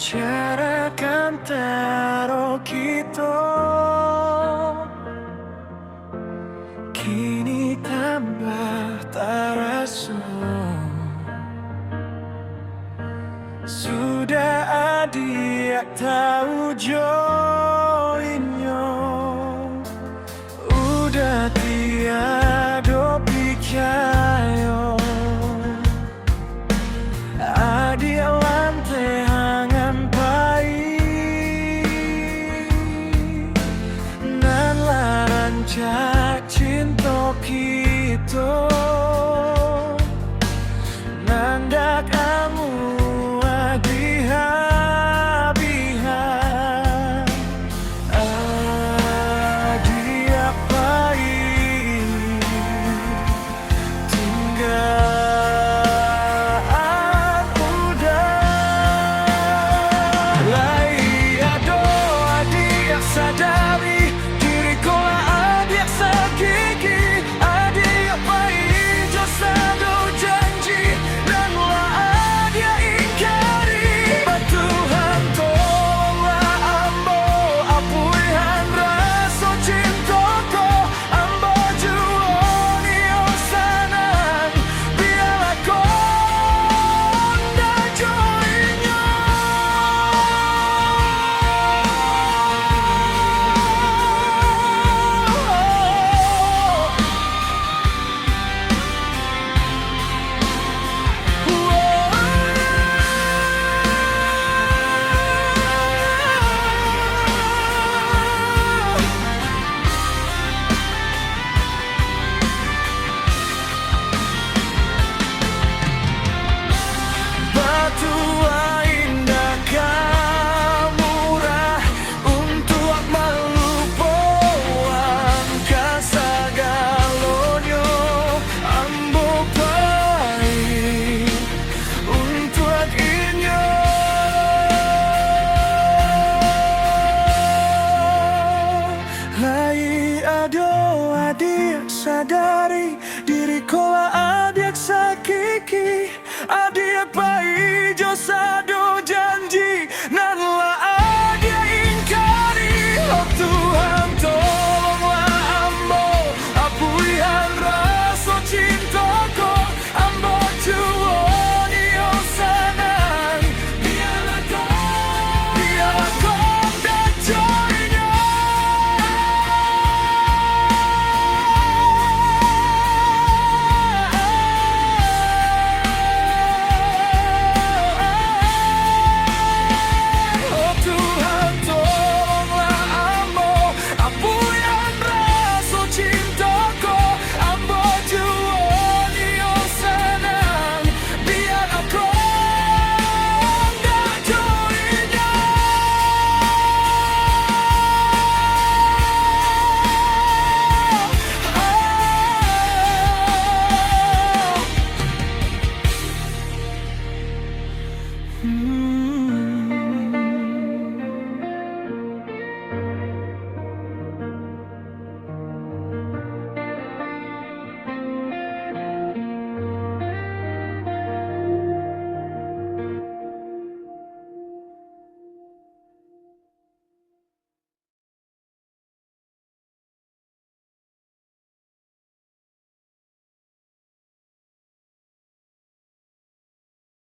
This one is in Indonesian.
Cara cantare kita kini tambah terasa. Sudah adik tahu joinnya, udah tiada picayo. Adik lantai hangan baik, nan laranca cinta kita. Nanda kamu adihabihan, adik apa tinggal. Sadari diriku lah adik segigi, adik apa hijau satu janji, dan lah adik ingkari. Tuhan tolonglah ambo, apuihan rasa cintaku, ambo juoni osanan, biarlah konda joinya. Tua indah kamurah untuk melupakan kasagalonyo, ambo baik untuk inyo. Lai ado adik sadari diriku lah adik sakiki, adik apa hijau sadu janji, nan lah adik ingkari. Oh Tuhan tolonglah ambo, apuihan rasa cintaku, ambo juoni osanan, biarlah kau dan joinya. Oh Tuhan tolonglah ambo, apuihan rasa cintaku, ambo juoni osanan, biar aku dan joinya. Oh.